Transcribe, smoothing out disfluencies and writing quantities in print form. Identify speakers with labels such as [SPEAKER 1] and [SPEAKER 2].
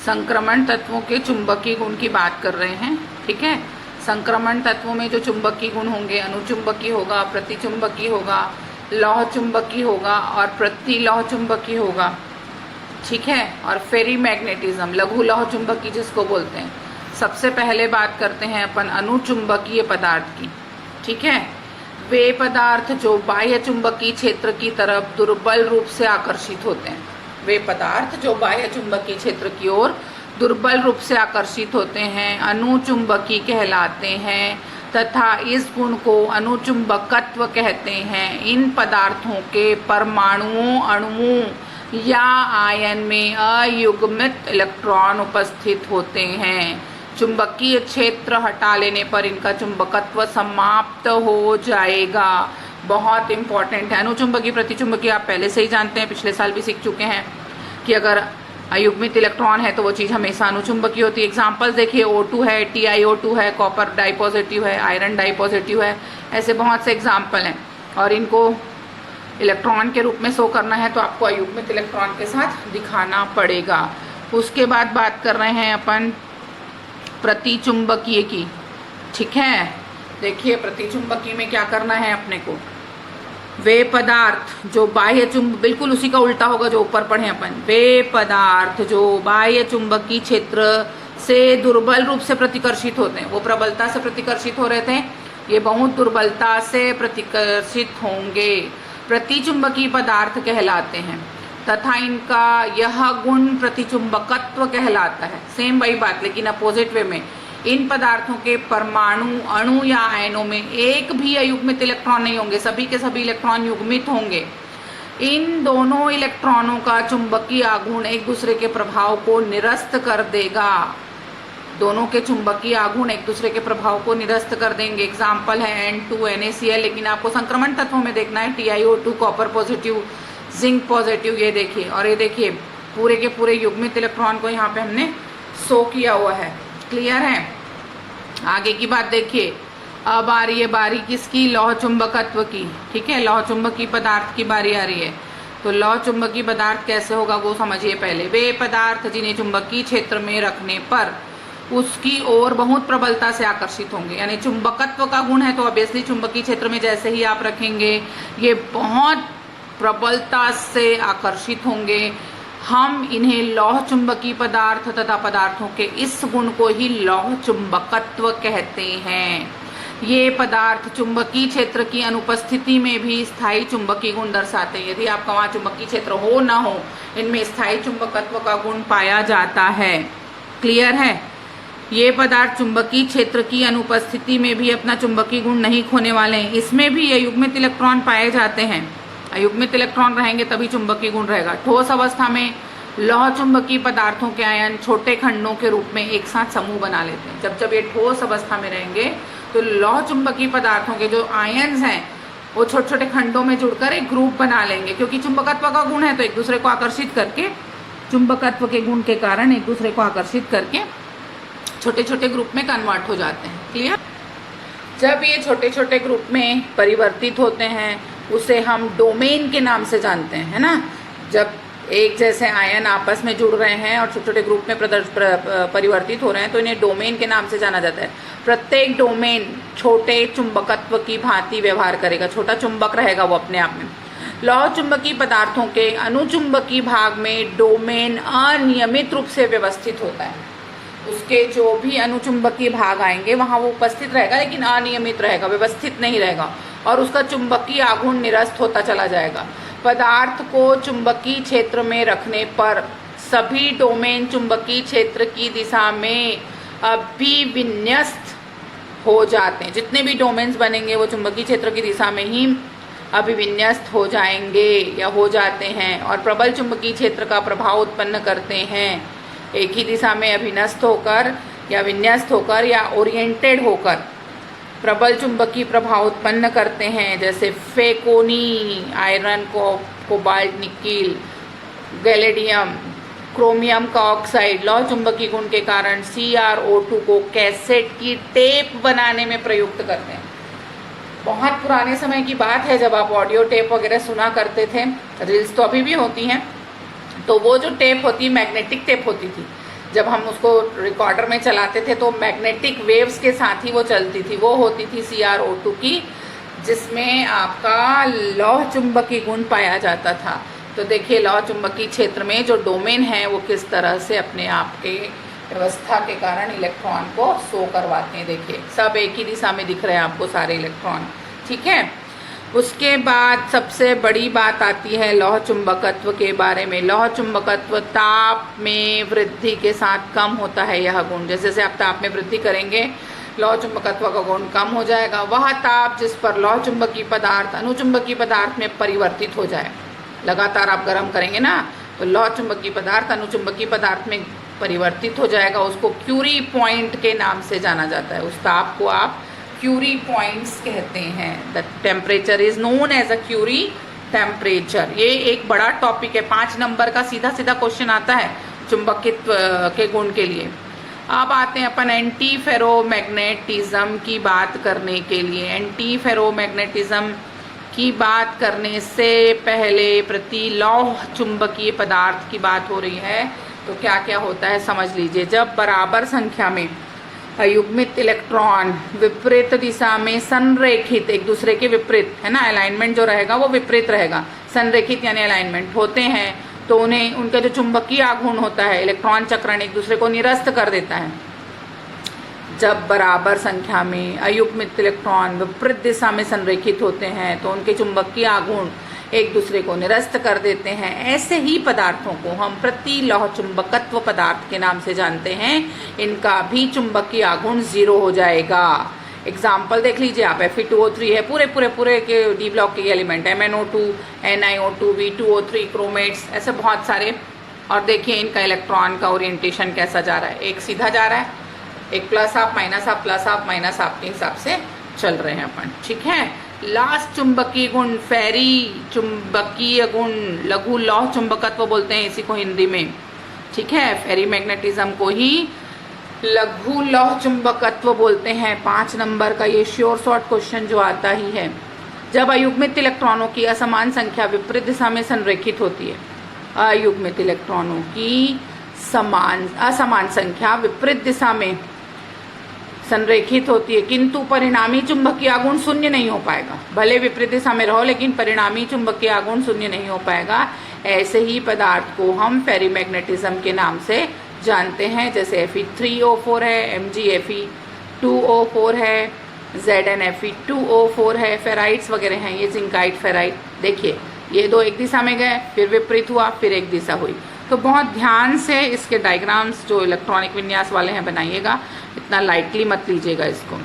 [SPEAKER 1] संक्रमण तत्वों के चुंबकीय गुण की बात कर रहे हैं। ठीक है, संक्रमण तत्वों में जो चुंबकीय गुण होंगे, अनुचुंबकीय होगा, प्रतिचुंबकीय होगा, लौह चुंबकीय होगा और प्रतिलौह चुंबकीय होगा। ठीक है, और फेरीमैग्नेटिज्म, लघु लौह चुंबकीय जिसको बोलते हैं। सबसे पहले बात करते हैं अपन अनुचुंबकीय पदार्थ की। ठीक है, वे पदार्थ जो बाह्य चुंबकीय क्षेत्र की तरफ दुर्बल रूप से आकर्षित होते हैं। वे पदार्थ जो बाह्य चुंबकीय क्षेत्र की ओर दुर्बल रूप से आकर्षित होते हैं अनुचुंबकीय कहलाते हैं तथा इस गुण को अनुचुंबकत्व कहते हैं। इन पदार्थों के परमाणुओं, अणुओं या आयन में अयुग्मित इलेक्ट्रॉन उपस्थित होते हैं। चुंबकीय क्षेत्र हटा लेने पर इनका चुंबकत्व समाप्त हो जाएगा। बहुत इंपॉर्टेंट है। अनुचुंबकीय प्रतिचुंबकीय आप पहले से ही जानते हैं, पिछले साल भी सीख चुके हैं कि अगर अयुग्मित इलेक्ट्रॉन है तो वो चीज़ हमेशा अनुचुंबकीय होती है। एग्जाम्पल्स देखिए, O2 है, TiO2 है, कॉपर डाइपॉजिटिव है, आयरन डाइपॉजिटिव है, ऐसे बहुत से एग्जाम्पल हैं। और इनको इलेक्ट्रॉन के रूप में शो करना है तो आपको अयुग्मित इलेक्ट्रॉन के साथ दिखाना पड़ेगा। उसके बाद बात कर रहे हैं अपन प्रतिचुंबकीय की। ठीक है, देखिए प्रतिचुंबकीय में क्या करना है अपने को। वे पदार्थ जो बाह्य बिल्कुल उसी का उल्टा होगा जो ऊपर पढ़े अपन। वे पदार्थ जो बाह्य चुंबकीय क्षेत्र से दुर्बल रूप से प्रतिकर्षित होते हैं, वो प्रबलता से प्रतिकर्षित हो रहे थे, ये बहुत दुर्बलता से प्रतिकर्षित होंगे, प्रतिचुंबकीय पदार्थ कहलाते हैं तथा इनका यह गुण प्रतिचुंबकत्व कहलाता है। सेम वही बात लेकिन अपोजिट वे में। इन पदार्थों के परमाणु, अणु या आयनों में एक भी अयुग्मित इलेक्ट्रॉन नहीं होंगे, सभी के सभी इलेक्ट्रॉन युग्मित होंगे। इन दोनों इलेक्ट्रॉनों का चुंबकीय आघूर्ण एक दूसरे के प्रभाव को निरस्त कर देगा। दोनों के चुंबकीय आघूर्ण एक दूसरे के प्रभाव को निरस्त कर देंगे। एग्जाम्पल है N2 NaCl, लेकिन आपको संक्रमण तत्वों में देखना है TiO2 copper positive, zinc positive, ये देखिए। और ये देखिए पूरे के पूरे युग्मित इलेक्ट्रॉन को यहाँ पे हमने शो किया हुआ है। क्लियर है? आगे की बात देखिए। अब आ रही है बारी किसकी? लौह चुंबकत्व की। ठीक है, लौह चुंबकीय पदार्थ की बारी आ रही है। तो लौह चुंबकीय पदार्थ कैसे होगा वो समझिए पहले। वे पदार्थ जिन्हें चुंबकीय क्षेत्र में रखने पर उसकी ओर बहुत प्रबलता से आकर्षित होंगे, यानी चुंबकत्व का गुण है तो ऑब्वियसली चुंबकीय क्षेत्र में जैसे ही आप रखेंगे ये बहुत प्रबलता से आकर्षित होंगे। हम इन्हें लौह चुंबकीय पदार्थ तथा पदार्थों के इस गुण को ही लौह चुंबकत्व कहते हैं। ये पदार्थ चुंबकीय क्षेत्र की अनुपस्थिति में भी स्थायी चुंबकीय गुण दर्शाते हैं। यदि आपका वहाँ चुंबकीय क्षेत्र हो ना हो, इनमें स्थायी चुंबकत्व का गुण पाया जाता है। क्लियर है? ये पदार्थ चुंबकीय क्षेत्र की अनुपस्थिति में भी अपना चुंबकीय गुण नहीं खोने वाले हैं। इसमें भी अयुग्मित इलेक्ट्रॉन पाए जाते हैं। अयुग्मित इलेक्ट्रॉन रहेंगे तभी चुंबकीय गुण रहेगा। ठोस अवस्था में लौह चुंबकीय पदार्थों के आयन छोटे खंडों के रूप में एक साथ समूह बना लेते हैं। जब ये ठोस अवस्था में रहेंगे तो लौह चुंबकीय पदार्थों के जो आयन्स हैं वो छोटे छोटे खंडों में जुड़कर एक ग्रुप बना लेंगे, क्योंकि चुंबकत्व का गुण है तो एक दूसरे को आकर्षित करके, चुंबकत्व के गुण के कारण एक दूसरे को आकर्षित करके छोटे छोटे ग्रुप में कन्वर्ट हो जाते हैं। क्लियर? जब ये छोटे छोटे ग्रुप में परिवर्तित होते हैं उसे हम डोमेन के नाम से जानते हैं, है ना। जब एक जैसे आयन आपस में जुड़ रहे हैं और छोटे छोटे ग्रुप में परिवर्तित हो रहे हैं तो इन्हें डोमेन के नाम से जाना जाता है। प्रत्येक डोमेन छोटे चुंबकत्व की भांति व्यवहार करेगा, छोटा चुंबक रहेगा वो अपने आप में। लौह चुंबकीय पदार्थों के अनुचुंबकीय भाग में डोमेन अनियमित रूप से व्यवस्थित होता है। उसके जो भी अनुचुंबकीय भाग आएंगे वहाँ वो उपस्थित रहेगा लेकिन अनियमित रहेगा, व्यवस्थित नहीं रहेगा और उसका चुंबकीय आघूर्ण निरस्त होता चला जाएगा। पदार्थ को चुंबकीय क्षेत्र में रखने पर सभी डोमेन चुंबकीय क्षेत्र की दिशा में अभिविन्यस्त हो जाते हैं। जितने भी डोमेन्स बनेंगे वो चुंबकीय क्षेत्र की दिशा में ही अभिविन्यस्त हो जाएंगे या हो जाते हैं और प्रबल चुंबकीय क्षेत्र का प्रभाव उत्पन्न करते हैं। एक ही दिशा में अभिन्यस्त होकर या विन्यस्त होकर या ओरिएंटेड होकर प्रबल चुंबकीय प्रभाव उत्पन्न करते हैं, जैसे फेकोनी, आयरन, कोबाल्ट, निकिल, गैलेडियम, क्रोमियम का ऑक्साइड लौह चुंबकीय गुण के कारण CrO2 को कैसेट की टेप बनाने में प्रयुक्त करते हैं। बहुत पुराने समय की बात है जब आप ऑडियो टेप वगैरह सुना करते थे, रील्स तो अभी भी होती हैं, तो वो जो टेप होती मैग्नेटिक टेप होती थी, जब हम उसको रिकॉर्डर में चलाते थे तो मैग्नेटिक वेव्स के साथ ही वो चलती थी, वो होती थी CrO2 की, जिसमें आपका लौह चुंबकीय गुण पाया जाता था। तो देखिए लौह चुंबकीय क्षेत्र में जो डोमेन है वो किस तरह से अपने आप के व्यवस्था के कारण इलेक्ट्रॉन को शो करवाते हैं। देखिए सब एक ही दिशा में दिख रहे हैं आपको सारे इलेक्ट्रॉन, ठीक है। उसके बाद सबसे बड़ी बात आती है लौह चुंबकत्व के बारे में। लौह चुंबकत्व ताप में वृद्धि के साथ कम होता है यह गुण। जैसे जैसे आप ताप में वृद्धि करेंगे लौह चुंबकत्व का गुण कम हो जाएगा। वह ताप जिस पर लौह चुंबकीय पदार्थ अनुचुंबकीय पदार्थ में परिवर्तित हो जाए, लगातार आप गर्म करेंगे ना तो लौह चुंबकीय पदार्थ अनुचुंबकीय पदार्थ में परिवर्तित हो जाएगा, उसको क्यूरी पॉइंट के नाम से जाना जाता है। उस ताप को आप क्यूरी पॉइंट्स कहते हैं। The temperature is known as a Curie temperature. ये एक बड़ा टॉपिक है, 5 नंबर का सीधा सीधा क्वेश्चन आता है चुंबकित्व के गुण के लिए। अब आते हैं अपन एंटी फेरोमैग्नेटिज्म की बात करने के लिए। एंटी फेरोमैग्नेटिज्म की बात करने से पहले प्रति लौह चुंबकीय पदार्थ की बात हो रही है, तो क्या क्या होता है समझ लीजिए। जब बराबर संख्या में अयुग्मित इलेक्ट्रॉन विपरीत दिशा में संरेखित, एक दूसरे के विपरीत है ना, अलाइनमेंट जो रहेगा वो विपरीत रहेगा, संरेखित यानी अलाइनमेंट होते हैं, तो उन्हें उनका जो चुंबकीय आघूर्ण होता है, इलेक्ट्रॉन चक्रण एक दूसरे को निरस्त कर देता है। जब बराबर संख्या में अयुग्मित इलेक्ट्रॉन विपरीत दिशा में संरेखित होते हैं तो उनके चुंबकीय आघूर्ण एक दूसरे को निरस्त कर देते हैं। ऐसे ही पदार्थों को हम प्रति लौह चुंबकत्व पदार्थ के नाम से जानते हैं। इनका भी चुंबकीय आघूर्ण 0 हो जाएगा। एग्जाम्पल देख लीजिए आप, Fe2O3 है, पूरे पूरे पूरे के डी ब्लॉक के एलिमेंट, MnO2, NiO2, V2O3, क्रोमेट्स, ऐसे बहुत सारे। और देखिए इनका इलेक्ट्रॉन का ओरिएंटेशन कैसा जा रहा है, एक सीधा जा रहा है, एक plus half minus half plus half minus half के हिसाब से चल रहे हैं अपन, ठीक है। लास्ट चुंबकीय गुण फेरी चुंबकीय गुण, लघु लौह चुंबकत्व बोलते हैं इसी को हिंदी में, ठीक है। फेरी मैग्नेटिज्म को ही लघु लौह चुंबकत्व बोलते हैं। 5 नंबर का ये श्योर शॉर्ट क्वेश्चन जो आता ही है। जब अयुग्मित इलेक्ट्रॉनों की असमान संख्या विपरीत दिशा में संरेखित होती है, अयुग्मित इलेक्ट्रॉनों की असमान संख्या विपरीत दिशा में संरेखित होती है, किंतु परिणामी चुंबकीय आघूर्ण 0 नहीं हो पाएगा। भले विपरीत दिशा में रहो लेकिन परिणामी चुंबकीय आघूर्ण 0 नहीं हो पाएगा। ऐसे ही पदार्थ को हम फेरीमैग्नेटिज्म के नाम से जानते हैं। जैसे Fe3O4 है, MgFe2O4 है, ZnFe2O4 है, फेराइट्स वगैरह हैं, ये जिंकाइट फेराइट। देखिए ये दो एक दिशा में गए, फिर विपरीत हुआ, फिर एक दिशा हुई। तो बहुत ध्यान से इसके डायग्राम्स जो इलेक्ट्रॉनिक विन्यास वाले हैं बनाइएगा, इतना लाइटली मत लीजिएगा इसको।